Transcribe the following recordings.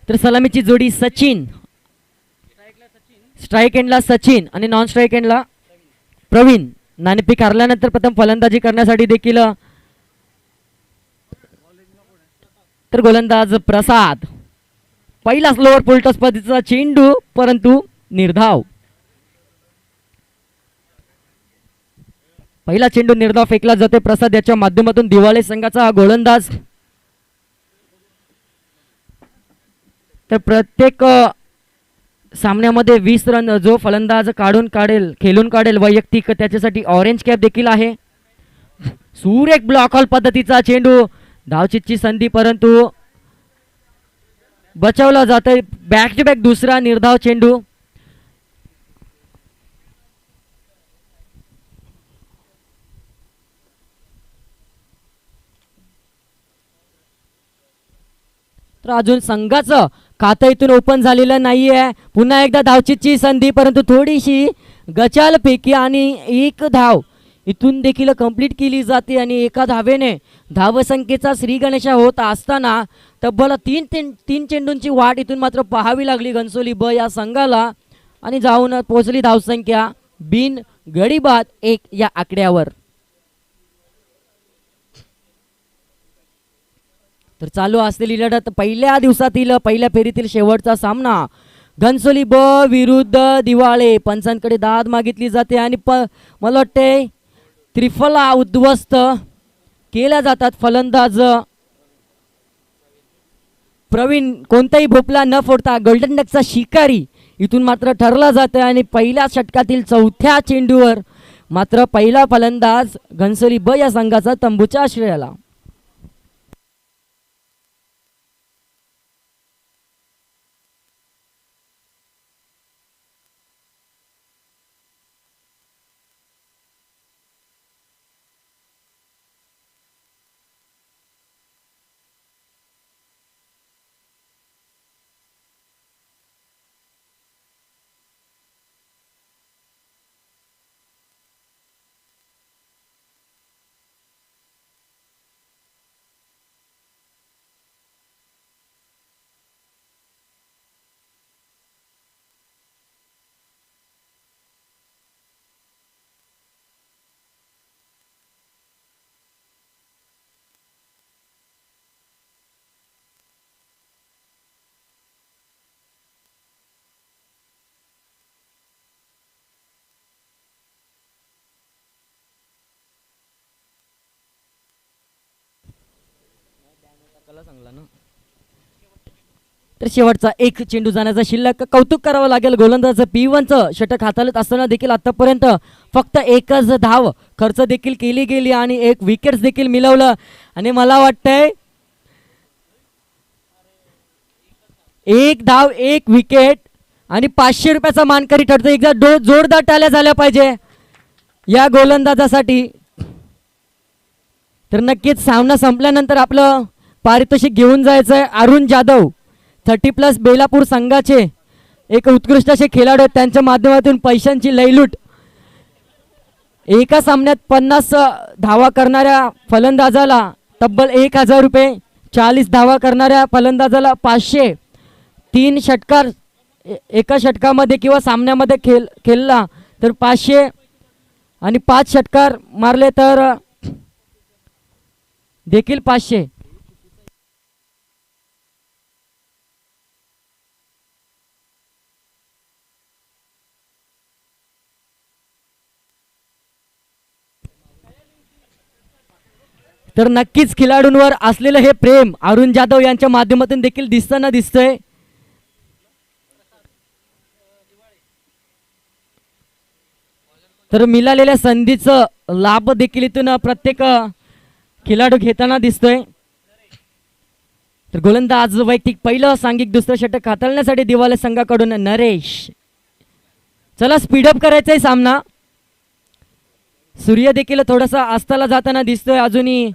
तर सलामीची जोडी सचिन, स्ट्राईक एंडला सचिन आणि नॉन स्ट्राईक एंडला प्रवीण. नाणेफेक हरल्यानंतर प्रथम फलंदाजी करण्यासाठी देखील तर गोलंदाज प्रसाद. पहिला स्लोवर फुलटॉस पद्धतीचा चेंडू परंतु निर्धाव. पहिला चेंडू निर्धाव फेकला जाते. प्रसाद याच्या माध्यमातून दिवाळे संघाचा हा गोलंदाज. तर प्रत्येक सामन्यामध्ये 20 रन जो फलंदाज खेळून काढेल वैयक्तिक त्याच्यासाठी ऑरेंज कॅप देखील आहे. सुरेख ब्लॉक हॉल पद्धतीचा चेंडू, धावचीची संधी परंतु बचावला जातोय. बॅक टू बॅक दुसरा निर्धाव चेंडू. तर अजून संघाचं खातं इथून ओपन झालेलं नाहीये. पुन्हा एकदा धावचीची संधी परंतु थोडीशी गचालपैकी आणि एक धाव इथून देखील कंप्लीट केली जाते आणि एका धावेने धावसंख्येचा श्री गणेशा होत असताना तब्बल तीन चेंडूंची वाट इथून मात्र पाहावी लागली घनसोली ब या संघाला आणि जाऊन पोहोचली धावसंख्या बिन गडी बाद 1 या आकड्यावर. तर चालू असलेली लढत पहिल्या दिवसातील पहिल्या फेरीतील शेवटचा सामना घनसोली ब विरुद्ध दिवाळे. पंचांकडे दाद मागितली जाते आणि मला वाटते त्रिफला उद्ध्वस्त केल्या जातात. फलंदाज प्रवीण कोणताही भोपला न फोडता गोल्डन डकचा शिकारी इथून मात्र ठरला जातं आणि पहिल्या षटकातील चौथ्या चेंडूवर मात्र पहिला फलंदाज घनसोली ब या संघाचा तंबूच्या आश्रयाला. तर शेवटचा एक चेंडू जाण्याचा शिल्लक. कौतुक करावं लागेल गोलंदाज P1चं षटक हाताळत असताना देखील आतापर्यंत फक्त एकच धाव खर्च देखील केली गेली आणि एक विकेट देखील मिळवलं आणि मला वाटतंय एक धाव एक विकेट आणि 500 रुपयाचा मानकरी ठरतो. एकदा जोरदार टाळ्या झाल्या पाहिजे या गोलंदाजासाठी. तर नक्कीच सामना संपल्यानंतर आपलं पारितोषिक घेऊन जायचंय. अरुण जाधव 30+ बेलापूर संघाचे एक उत्कृष्ट असे खेळाडू आहेत. त्यांच्या माध्यमातून पैशांची लयलूट. एका सामन्यात 50 धावा करणाऱ्या फलंदाजाला तब्बल 1000 रुपये, 40 धावा करणाऱ्या फलंदाजाला 500. 3 षटकार एका षटकामध्ये किंवा सामन्यामध्ये खेळला तर 500 आणि 5 षटकार मारले तर देखील 500. तर नक्कीच खेळाडूंवर असलेलं हे प्रेम अरुण जाधव यांच्या माध्यमातून देखील दिसतंय. तर मिळालेल्या संधीचं लाभ देखील इथून प्रत्येक खेळाडू घेताना दिसतोय. तर गोलंदाज वैयक्तिक पहिलं, सांघिक दुसरं षटक हाताळण्यासाठी दिवाळे संघाकडून नरेश. चला स्पीडअप करायचंय सामना. सूर्य देखील थोडासा अस्ताला जाताना दिसतोय. अजूनही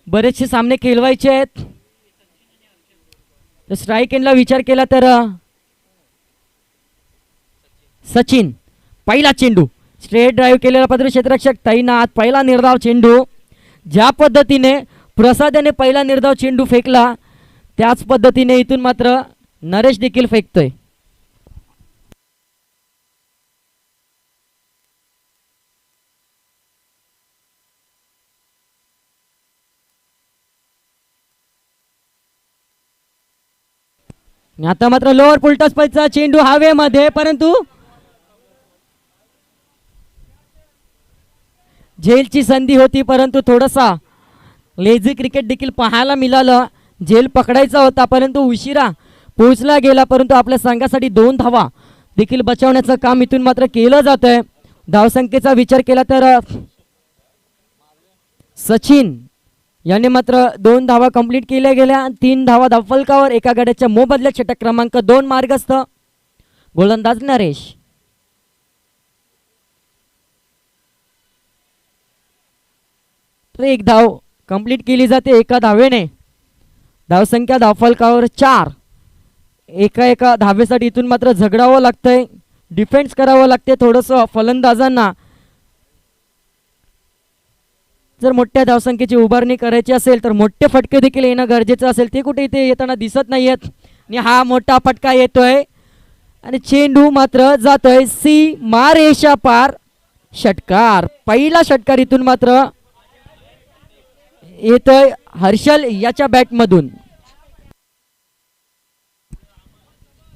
बरेचसे सामने खेळवायचे आहेत. तर स्ट्राईक एंडला विचार केला तर सचिन. पहिला चेंडू स्ट्रेट ड्राईव्ह केलेला पात्र क्षेत्ररक्षक तैनात. पहिला निर्धाव चेंडू. ज्या पद्धतीने प्रसाद याने पहिला निर्धाव चेंडू फेकला त्याच पद्धतीने इथून मात्र नरेश देखील फेकतोय. आणि आता मात्र लोअर फुलटॉस पैचा चेंडू हवेमध्ये, परंतु झेलची संधी होती परंतु थोडासा लेझी क्रिकेट देखील पाहायला मिळालं. झेल पकडायचा होता परंतु उशिरा पोहोचला गेला, परंतु आपल्या संघासाठी 2 धावा देखील बचावण्याचं काम इथून मात्र केलं जात आहे. धावसंख्येचा विचार केला तर सचिन याने मात्र 2 धावा कंप्लीट केल्या गेल्या. 3 धावा धावफलकावर, एका गड्याच्या मोबदल्यात षटक क्रमांक 2 मार्गस्थ गोलंदाज नरेश. तर 1 धाव कंप्लीट केली जाते एका धावेने. धावसंख्या धावफलकावर 4. एका धावेसाठी इथून मात्र झगडावं लागतंय, डिफेन्स करावं लागते थोडंसं फलंदाजांना. जर मोठ्या धावसंख्येची उभारणी करायची असेल तर मोठे फटके देखील येणं गरजेचं असेल, ते कुठे इथे येताना दिसत नाहीयेत. आणि हा मोठा फटका येतोय आणि चेंडू मात्र जातोय सीमारेषा पार. षटकार, पहिला षटकार इथून मात्र येतोय हर्षल याच्या बॅटमधून.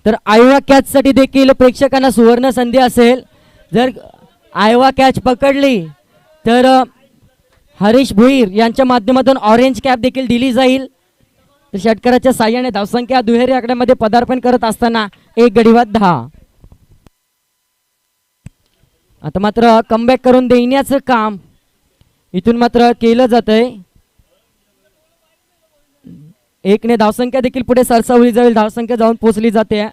तर आयवा कॅच साठी देखील प्रेक्षकांना सुवर्ण संधी असेल. जर आयवा कॅच पकडली तर हरीश भोईर यांच्या माध्यमातून ऑरेंज कॅप देखील दिली जाईल. तर षटकाराच्या साह्याने धावसंख्या दुहेरी आकड्यामध्ये पदार्पण करत असताना 1 गडीवाद 10. आता मात्र कमबॅक करून देण्याचं काम इथून मात्र केलं जात आहे. 1 ने धावसंख्या देखील पुढे सरसावली जाईल. धावसंख्या जाऊन पोहोचली जाते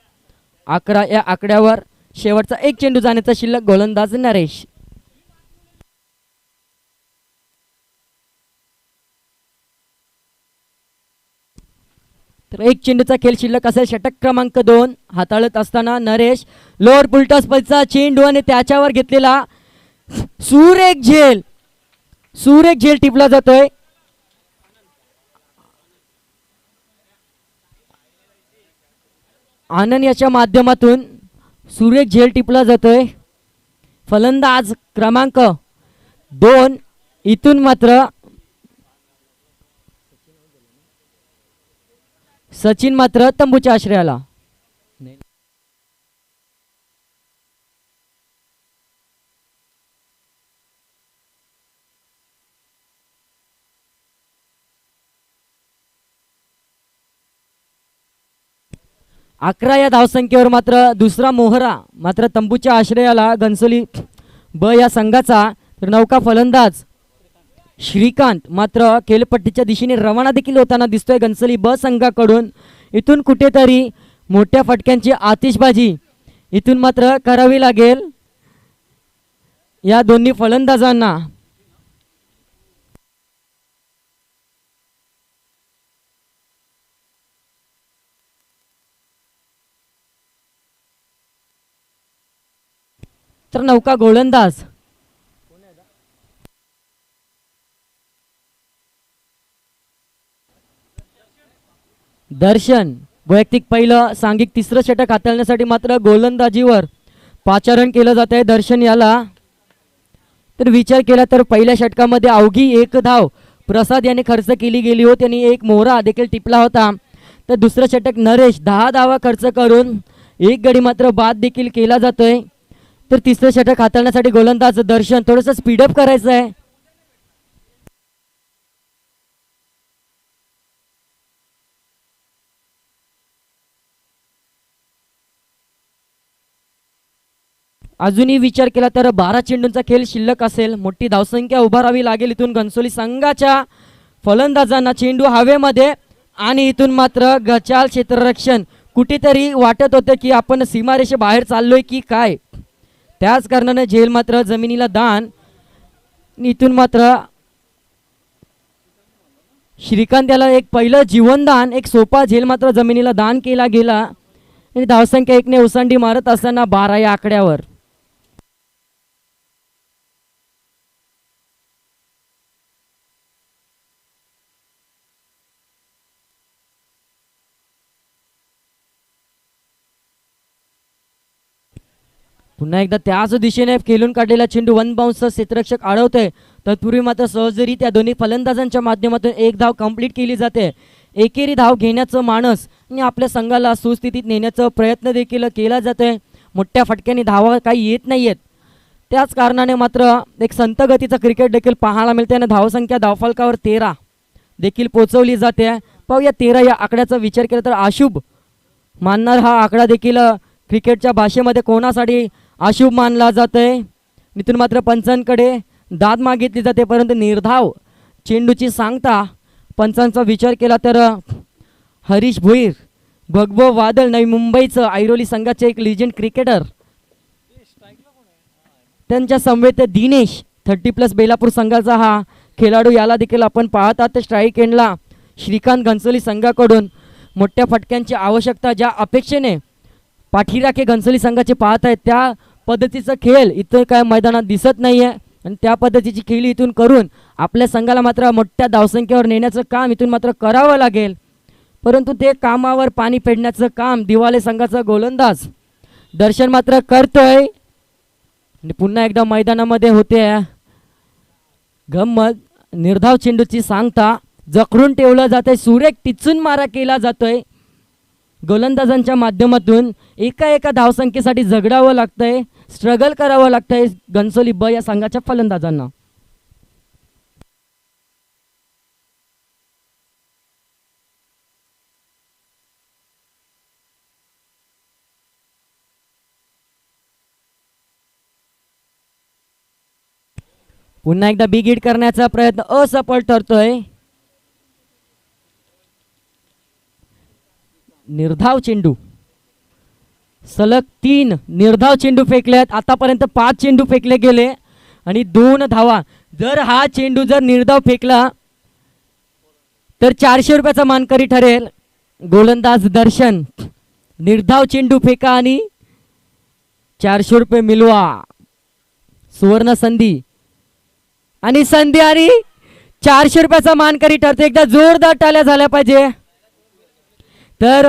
11 या आकड्यावर. शेवटचा 1 चेंडू जाण्याचा शिल्लक गोलंदाज नरेश. तर 1 चेंडूचा खेळ शिल्लक असेल. षटक क्रमांक 2 हाताळत असताना नरेश. लोअर फुलटॉस पैचा चेंडू आणि त्याच्यावर घेतलेला सुरेख झेल टिपला जातोय. आनंद याच्या माध्यमातून सुरेख झेल टिपला जातोय. फलंदाज क्रमांक 2 इथून मात्र सचिन मात्र तंबूच्या आश्रयाला. अकरा या धावसंख्येवर मात्र दुसरा मोहरा मात्र तंबूच्या आश्रयाला घनसोली ब या संघाचा. तर नौका फलंदाज श्रीकांत मात्र खेळपट्टीच्या दिशेने रवाना देखील होताना दिसतोय घनसोली ब संघाकडून. इथून कुठेतरी मोठ्या फटक्यांची आतिषबाजी इथून मात्र करावी लागेल या दोन्ही फलंदाजांना. तर नौका गोलंदाज दर्शन वैयक्तिक पहिलं सांघिक 3रं षटक हाताळण्यासाठी मात्र गोलंदाजीवर पाचारण केलं जात आहे दर्शन याला. तर विचार केला तर पहिल्या षटकामध्ये अवघी 1 धाव प्रसाद याने खर्च केली गेली होती आणि 1 मोहरा देखील टिपला होता. तर दुसरं षटक नरेश 10 धावा खर्च करून 1 गडी मात्र बाद देखील केला जातोय. तर 3रं षटक हाताळण्यासाठी गोलंदाज दर्शन थोडंसं स्पीडअप करायचं आहे. अजूनही विचार केला तर 12 चेंडूंचा खेळ शिल्लक असेल. मोठी धावसंख्या उभारावी लागेल इथून घनसोली संघाच्या फलंदाजांना. चेंडू हवेमध्ये आणि इथून मात्र गचाल क्षेत्ररक्षण कुठेतरी वाटत होतं की आपण सीमारेषे बाहेर चाललोय की काय. त्याच कारणाने झेल मात्र जमिनीला दान. इथून मात्र श्रीकांत याला एक पहिलं जीवनदान, एक सोपा झेल मात्र जमिनीला दान केला गेला आणि धावसंख्या 1 ने ओसांडी मारत असताना 12 या आकड्यावर. पुन्हा एकदा त्याच दिशेने खेळून काढलेला चेंडू वन बाउन्स क्षेत्ररक्षक अडवतोय. तत्पूर्वी मात्र सहजरित्या दोन्ही फलंदाजांच्या माध्यमातून एक धाव कंप्लीट केली जाते. एकेरी धाव घेण्याचं मानस आणि आपल्या संघाला सुस्थितीत नेण्याचा प्रयत्न देखील केला जातोय. मोठ्या फटक्याने धावा काही येत नाहीयेत. त्याच कारणाने मात्र एक संत गतीचं क्रिकेट देखील पाहायला मिळते आणि धावसंख्या धावफलकावर 13 देखील पोहोचवली जाते. पाहूया 13 या आकड्याचा विचार केला तर अशुभ मानणार हा आकडा देखील क्रिकेटच्या भाषेमध्ये कोणासाठी अशुभ मानला जातोय. इथून मात्र पंचांकडे दाद मागितली जाते, परंतु निर्धाव चेंडूची सांगता पंचांचा विचार केला तर हरीश भोईर भगभो वादळ नवी मुंबईचं ऐरोली संघाचे एक लिजेंड क्रिकेटर, त्यांच्या समवेत दिनेश 30+ बेलापूर संघाचा हा खेळाडू, याला देखील आपण पाहतात. तर स्ट्राईक एंडला श्रीकांत घनसोली संघाकडून मोठ्या फटक्यांची आवश्यकता ज्या अपेक्षेने पाठीराखे घनसोली संघाचे पाहत आहेत त्या पद्धतीचा खेळ इथं काय मैदानात दिसत नाही आहे आणि त्या पद्धतीची खेळी इथून करून आपल्या संघाला मात्र मोठ्या धावसंख्येवर नेण्याचं काम इथून मात्र करावं लागेल. परंतु ते कामावर पाणी फेडण्याचं काम दिवाले संघाचा गोलंदाज दर्शन मात्र करतोय आणि पुन्हा एकदा मैदानामध्ये होते गंमत. निर्धाव चेंडूची सांगता जखडून ठेवलं जातंय, सुरेख टिचून मारा केला जातोय. गोलंदाजांच्या माध्यमातून एका धावसंख्येसाठी झगडावं लागतंय, स्ट्रगल करावं लागतंय घनसोली ब या संघाच्या फलंदाजांना. पुन्हा एकदा बिग हिट करण्याचा प्रयत्न असफल ठरतोय. निर्धाव चेंडू सलग 3 निर्धाव चेंडू फेकलेत. आतापर्यंत 5 चेंडू फेकले गेले आणि 2 धावा. जर हा चेंडू जर निर्धाव फेकला तर 400 रुपयाचा मानकरी ठरेल. गोलंदाज दर्शन निर्धाव चेंडू फेका आणि 400 रुपये मिळवा. सुवर्ण संधी आणि 400 रुपयाचा मानकरी ठरते. एकदा जोरदार टाळ्या झाल्या पाहिजे. तर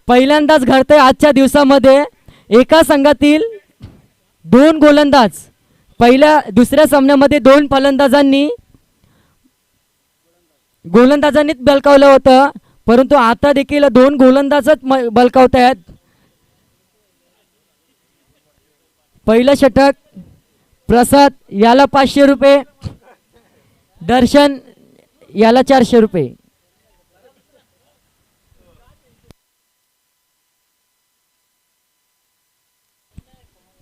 पहिल्यांदाच घडतंय आजच्या दिवसामध्ये एका संघातील 2 गोलंदाज, दुसऱ्या सामन्यामध्ये 2 गोलंदाजांनीच बलकावलं होतं, परंतु आता देखील 2 गोलंदाजच बलकावत आहेत. पहिलं षटक प्रसाद याला 500 रुपये, दर्शन याला 400 रुपये.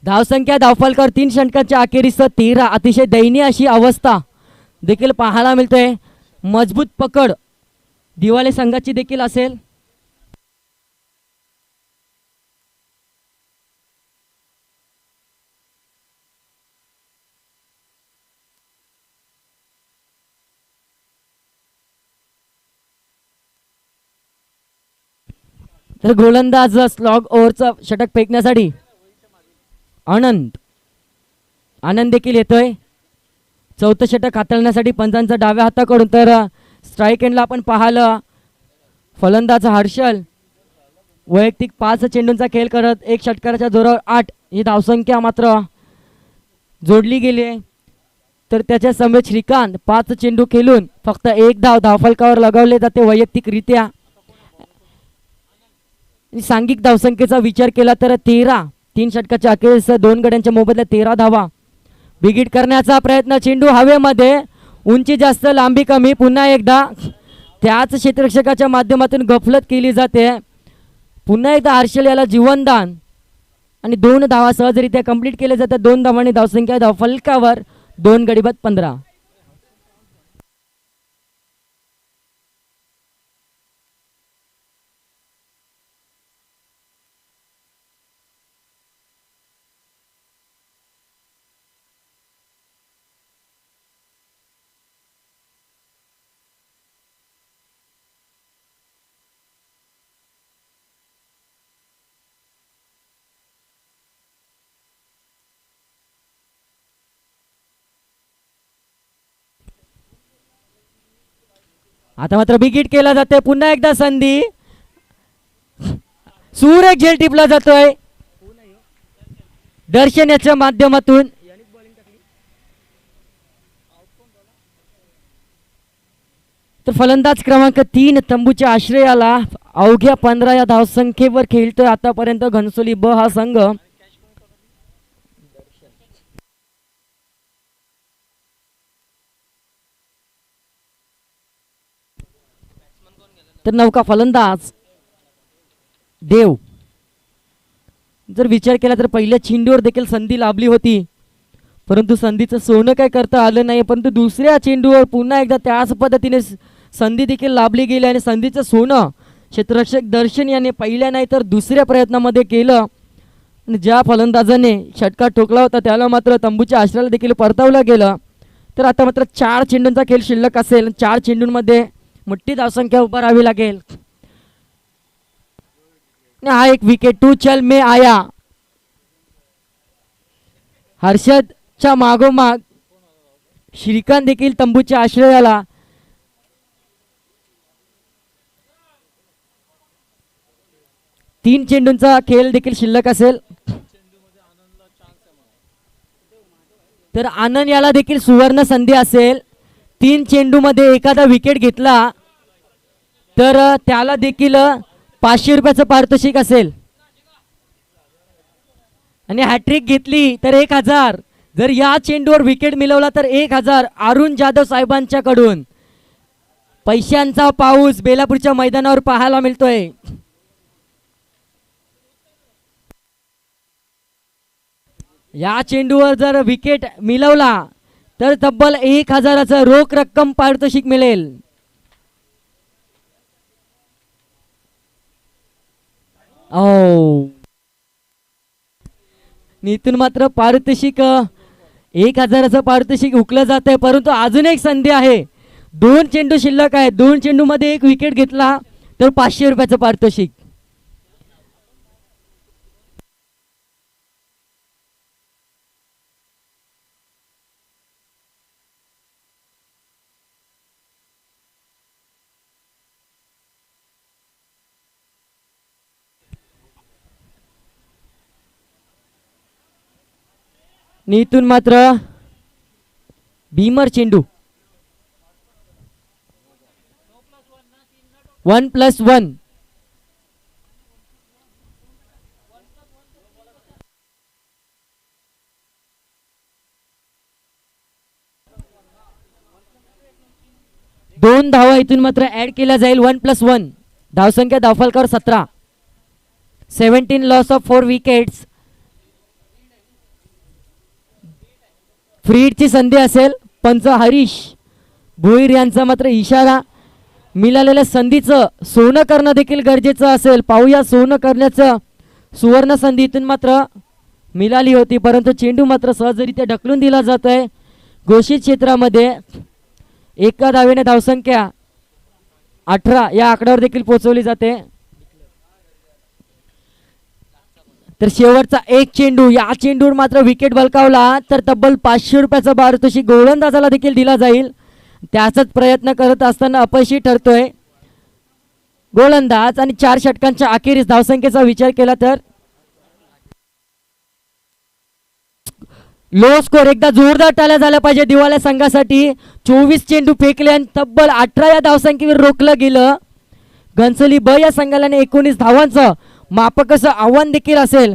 धावसंख्या धावफलकावर 3 षटकांच्या अखेरीस 13. अतिशय दयनीय अशी अवस्था देखील पाहायला मिळते. मजबूत पकड दिवाले संघाची देखील असेल. तर गोलंदाज स्लॉग ओव्हरचा षटक फेकण्यासाठी आनंद देखील येतोय. 4थं षटक हाताळण्यासाठी पंचांचा डाव्या हाताकडून. तर स्ट्राईक एंडला आपण पाहिलं फलंदाज हर्षल वैयक्तिक 5 चेंडूंचा खेळ करत 1 षटकाराच्या जोरावर 8 ही धावसंख्या मात्र जोडली गेली आहे. तर त्याच्या समवेत श्रीकांत 5 चेंडू खेळून फक्त 1 धाव धावफलकावर लगावले जाते वैयक्तिकरित्या. सांघिक धावसंख्येचा विचार केला तर 13. 3 षटकाच्या अखेरीस 2 गड्यांच्या मोबदल्यात 13 धावा. बिगिट करण्याचा प्रयत्न, चेंडू हवेमध्ये, उंची जास्त लांबी कमी. पुन्हा एकदा त्याच क्षेत्ररक्षकाच्या माध्यमातून गफलत केली जाते. पुन्हा एकदा हर्षल याला जीवनदान आणि 2 धावा सहजरित्या कंप्लीट केले जातात. 2 धावांनी धावसंख्या धावफलकावर 2 गडी बाद 15. आता मात्र बिग हिट केला जाते. पुन्हा एकदा संधी, सुरेख झेल टिपला जातोय. दर्शन याच्या माध्यमातून तर फलंदाज क्रमांक 3 तंबूच्या आश्रयाला अवघ्या 15 या धावसंख्येवर खेळतोय आतापर्यंत घनसोली ब हा संघ. तर नौका फलंदाज देव. जर विचार केला तर पहिल्या चेंडूवर देखील संधी लाभली होती, परंतु संधीचं सोनं काय करता आलं नाही. परंतु दुसऱ्या चेंडूवर पुन्हा एकदा त्याच पद्धतीने संधी देखील लाभली गेली आणि संधीचं सोनं क्षेत्ररक्षक दर्शन याने पहिल्या नाही तर दुसऱ्या प्रयत्नामध्ये केलं. आणि ज्या फलंदाजाने षटकार ठोकला होता त्याला मात्र तंबूच्या आश्रयाला देखील परतावलं गेलं. तर आता मात्र 4 चेंडूंचा खेळ शिल्लक असेल. 4 चेंडूंमध्ये मोठी धावसंख्या उभारावी लागेल. हा एक विकेट. 2 चल में आया. हर्षदच्या मागोमाग श्रीकांत देखील तंबूच्या आश्रयाला. तीन चेंडूंचा खेळ देखील शिल्लक असेल. तर आनंद याला देखील सुवर्ण संधी असेल. 3 चेंडूमध्ये एखादा विकेट घेतला तर त्याला देखील 500 रुपयाचं पारितोषिक असेल आणि हॅट्रिक घेतली तर 1000. जर या चेंडूवर विकेट मिळवला तर 1000 अरुण जाधव साहेबांच्याकडून. पैशांचा पाऊस बेलापूरच्या मैदानावर पाहायला मिळतोय. या चेंडूवर जर विकेट मिळवला तर तब्बल 1000चं रोख रक्कम पारितोषिक मिळेल. इथून मात्र पारितोषिक 1000चं पारितोषिक हुकलं जात आहे. परंतु अजून एक संधी आहे. 2 चेंडू शिल्लक आहे. 2 चेंडू मध्ये एक विकेट घेतला तर 500 रुपयाचं पारितोषिक. इथून मात्र भीमर चेंडू 1+1. दोन धावा इथून मात्र ऍड केल्या जाईल. 1+1 धावसंख्या धावफलकावर 17. 17 लॉस ऑफ 4 विकेट्स. फ्रीडची संधी असेल. पंच हरीश भोईर यांचा मात्र इशारा. मिळालेल्या संधीचं सोनं करणं देखील गरजेचं असेल. पाहूया सोनं करण्याचं. सुवर्ण संधी इथून मात्र मिळाली होती, परंतु चेंडू मात्र सहजरित्या ढकलून दिला जात आहे. घोषित क्षेत्रामध्ये एका धावेने धावसंख्या 18 या आकड्यावर देखील पोहोचवली जाते. तर शेवटचा एक चेंडू. या चेंडूवर मात्र विकेट बलकावला तर तब्बल 500 रुपयाचा पारितोषिक गोलंदाजाला देखील दिला जाईल. त्याचाच प्रयत्न करत असताना अपयशी ठरतोय गोलंदाज. आणि 4 षटकांच्या अखेरीस धावसंख्येचा विचार केला तर लो स्कोर. एकदा जोरदार टाळ्या झाल्या पाहिजे दिवाळ्या संघासाठी. 24 चेंडू फेकले आणि तब्बल 18 या धावसंख्येवर रोखलं गेलं. घनसोली ब या संघाला 19 धावांचं मापक असं आव्हान देखील असेल.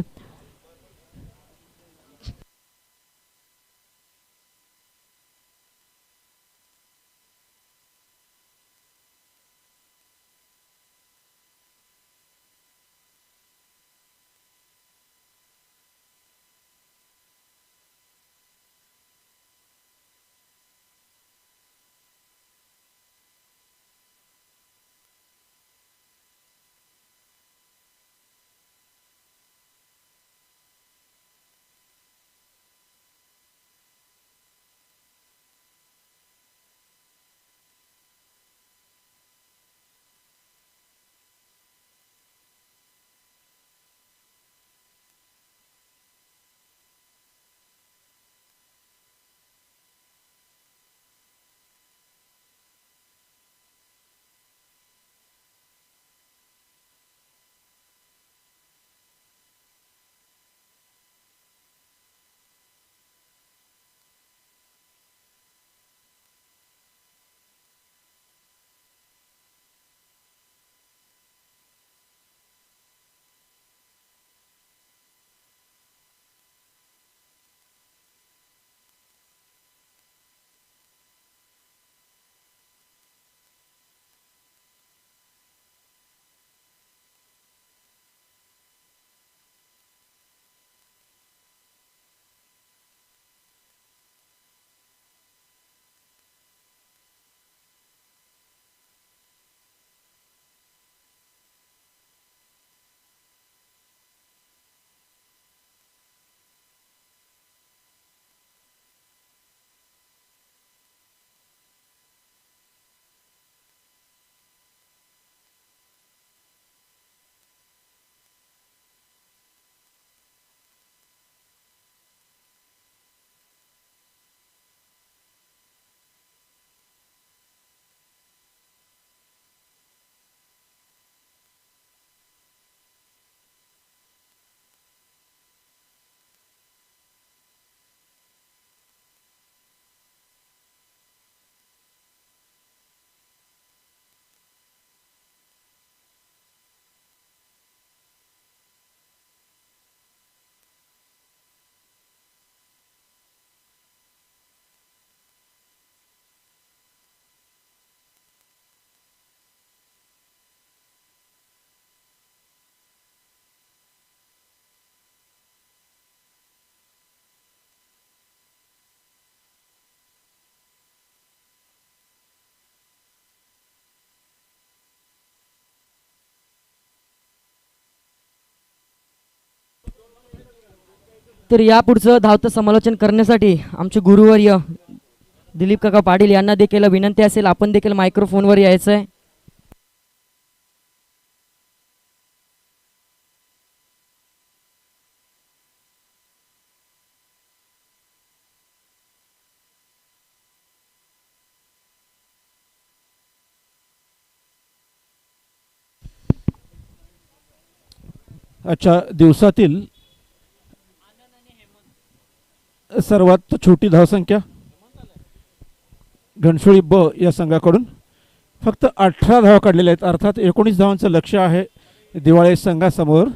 तर या पुढचं धावतं समालोचन करण्यासाठी आमचे गुरुवर्य दिलीप काका पाटील यांना देखील विनंती असेल, आपण देखील मायक्रोफोनवर यायचं आहे. आजच्या दिवसातील सर्वात छोटी धावसंख्या घनसोळी ब या संघाकडून फक्त 18 धावा काढलेल्या आहेत. अर्थात 19 धावांचं लक्ष आहे दिवाळी संघासमोर.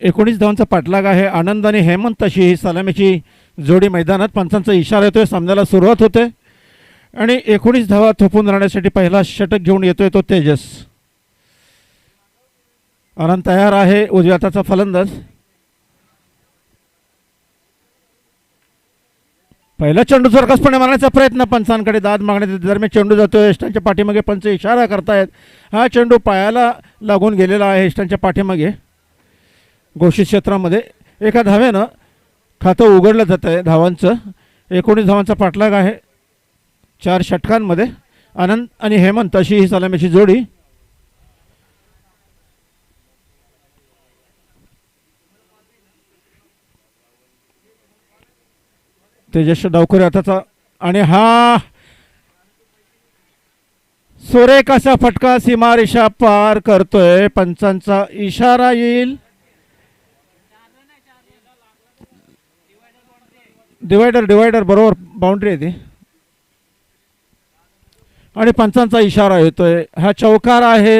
एकोणीस धावांचा पाठलाग आहे. आनंद आणि हेमंत अशी ही सलामीची जोडी मैदानात. पंचांचा इशारा येतोय, सामन्याला सुरुवात होते आणि 19 धावा थोपून राहण्यासाठी पहिला षटक घेऊन येतोय तो तेजस. आनंद तयार आहे, उजव्या हाताचा फलंदाज. पहिला चेंडू जोरकसपणे मारण्याचा प्रयत्न, पंचांकडे दाद मागण्याच्या दरम्यान चेंडू जातोय. इष्टांच्या पाठीमागे पंच इशारा करतायत. हा चेंडू पायाला लागून गेलेला आहे इष्टांच्या पाठीमागे घोषित क्षेत्रामध्ये. एका धाव्यानं खातं उघडलं जात आहे धावांचं. 19 धावांचा पाठलाग आहे 4 षटकांमध्ये. आनंद आणि हेमंत अशी ही सलामीची जोडी. तेजस डावखरे हाताचा आणि हा सुरेख असा फटका सीमारेषा पार करतोय. पंचांचा इशारा येईल. डिवायडर बरोबर बाउंड्री आहे ती आणि पंचांचा इशारा येतोय. हा चौकार आहे.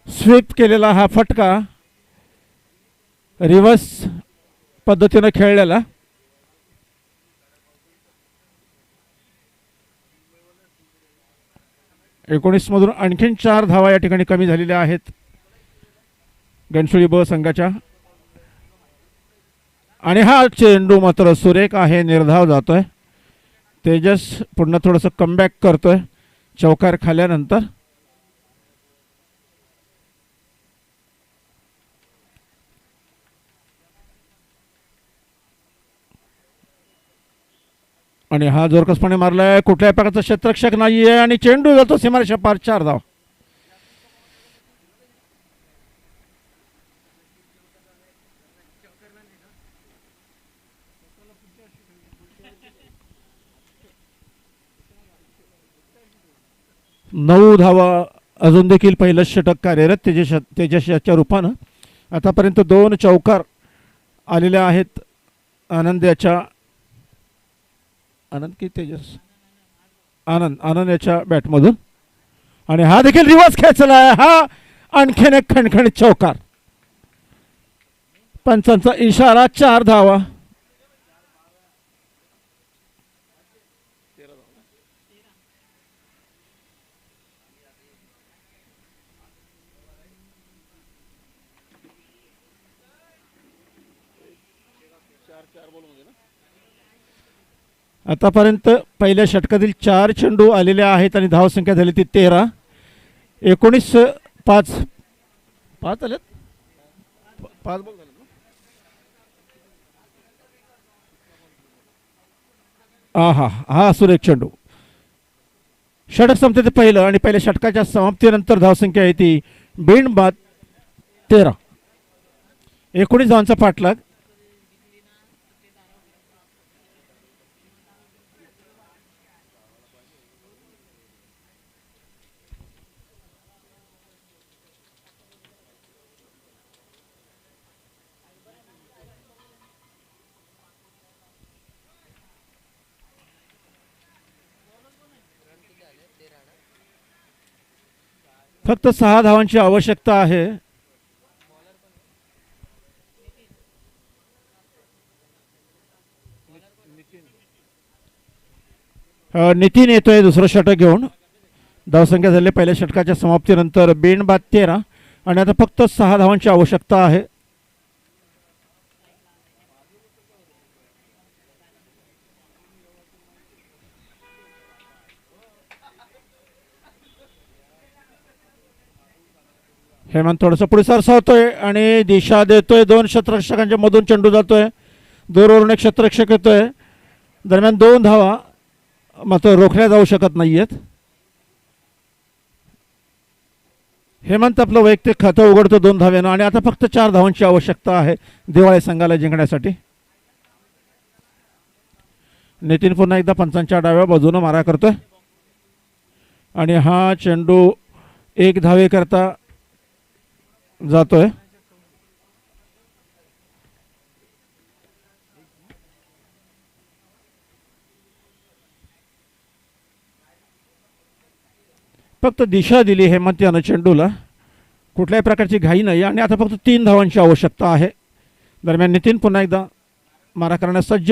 स्वीप केलेला हा फटका रिव्हर्स पद्धतीनं खेळलेला. एकोणीस मधून आणखीन 4 धावा या ठिकाणी कमी झालेल्या आहेत घनसोळी ब संघाच्या. आणि हा चेंडू मात्र सुरेख आहे, निर्धाव जातोय. तेजस पुन्हा थोडंसं कमबॅक करतोय चौकार खाल्यानंतर. आणि हा जोरकसपणे मारलाय, कुठल्याही प्रकारचा क्षेत्ररक्षक नाहीये आणि चेंडू जातो सीमारेषा पार. 4 धाव. नऊ धावा अजून देखील पहिलं षटक कार्यरत तेजस याच्या रूपानं. आतापर्यंत 2 चौकार आलेल्या आहेत आनंद की तेजस आनंद याच्या बॅटमधून. आणि हा देखील रिव्हर्स खेचला आहे. हा आणखीन एक खणखणीत चौकार. पंचांचा इशारा. 4 धावा. आतापर्यंत पहिल्या षटकातील 4 चेंडू आलेले आहेत आणि धावसंख्या झाली ती 13. 19 5 आलेत. 5 बॉल झाले. हा सुरेख चेंडू. षटक संपते पहिलं आणि पहिल्या षटकाच्या समाप्तीनंतर धावसंख्या आहे ती बिन बाद 13. 19 धावांचा पाठलाग. फक्त 6 धावांची आवश्यकता आहे. नितीन येतोय दुसरं षटक घेऊन. धावसंख्या झाली पहिल्या षटकाच्या समाप्तीनंतर बिनबाद 13 आणि आता फक्त 6 धावांची आवश्यकता आहे. हेमंत थोडंसं पुढे सरसावतोय आणि दिशा देतोय. 2 क्षेत्ररक्षकांच्या मधून चेंडू जातोय. दूरवरून एक क्षेत्ररक्षक येतोय. दरम्यान 2 धावा मात्र रोखल्या जाऊ शकत नाहीयेत. हेमंत आपलं वैयक्तिक खातं उघडतो 2 धाव्यानं आणि आता फक्त 4 धावांची आवश्यकता आहे दिवाळी संघाला जिंकण्यासाठी. नितीन पुन्हा एकदा पंचांच्या डाव्या बाजूनं मारा करतोय आणि हा चेंडू 1 धावेकरता जातोय. फक्त दिशा दिली हेमंत यानं चेंडूला. कुठल्याही प्रकारची घाई नाही आणि आता फक्त 3 धावांची आवश्यकता आहे. दरम्यान नितीन पुन्हा एकदा मारा करण्यास सज्ज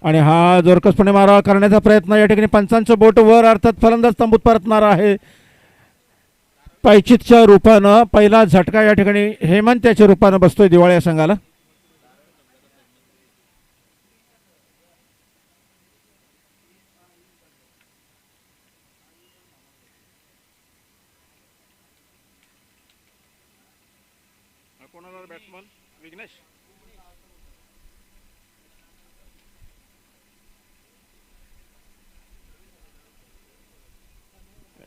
आणि हा जोरकसपणे मारा करण्याचा प्रयत्न. या ठिकाणी पंचांचं बोट वर अर्थात फलंदाज तंबूत परतणार आहे. पायचितच्या रूपानं पहिला झटका या ठिकाणी हेमंत याच्या रूपानं बसतोय दिवाळी या संघाला.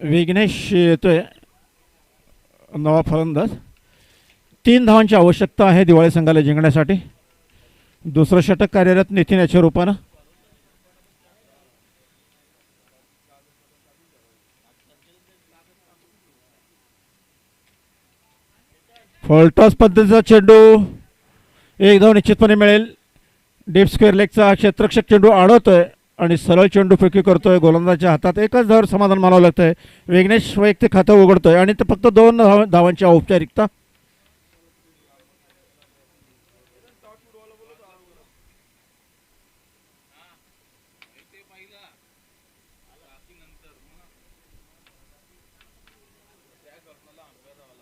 विघ्नेश येतोय नवा फलंदाज. 3 धावांची आवश्यकता आहे दिवाळी संघाला जिंकण्यासाठी. दुसरं षटक कार्यरत नितीन याच्या रूपानं. फॉल्टॉस पद्धतीचा चेंडू 1 धाव निश्चितपणे मिळेल. डीप स्क्वेअर लेगचा क्षेत्ररक्षक चेंडू अडवतोय आणि सरळ चेंडू फेकी करतोय. गोलंदाजाच्या हातात एकच धावावर समाधान मानावं लागतंय. विघ्नेश वैयक्तिक खातं उघडतोय आणि ते फक्त 2 धावांची औपचारिकता.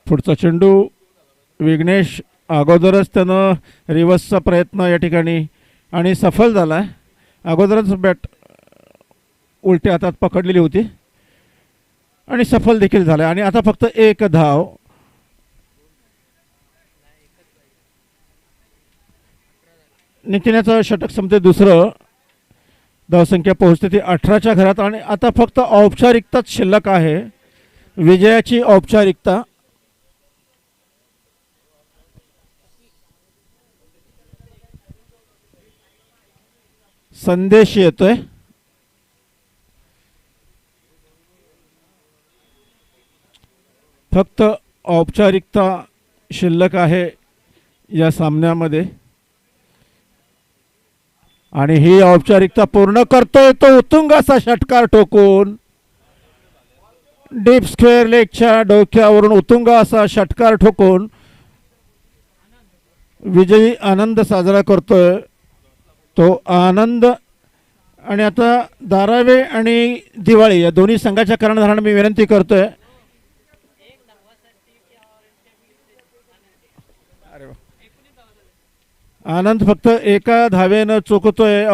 पुढचा चेंडू विघ्नेश अगोदरच त्यानं रिव्हर्सचा प्रयत्न या ठिकाणी आणि सफल झाला आहे. अगोदरच बॅट उलट्या हातात पकडलेली होती आणि सफल देखील झाला आणि आता फक्त 1 धाव. नितीनाचं षटक संपते दुसरं. धावसंख्या पोहोचते ती 18च्या घरात आणि आता फक्त औपचारिकताच शिल्लक आहे. विजयाची औपचारिकता. संदेश येतोय. फक्त औपचारिकता शिल्लक आहे या सामन्यामध्ये आणि ही औपचारिकता पूर्ण करतोय तो उत्तुंग असा षटकार ठोकून. डीप स्क्वेअर लेगच्या डोक्यावरून उत्तुंग असा षटकार ठोकून विजयी आनंद साजरा करतोय. तो आनंद आणि आता धारावे आणि दिवाळी या दोन्ही संघाच्या कर्णधारांना मी विनंती करतोय. आनंद फक्त 1 धावेनं चुकतोय.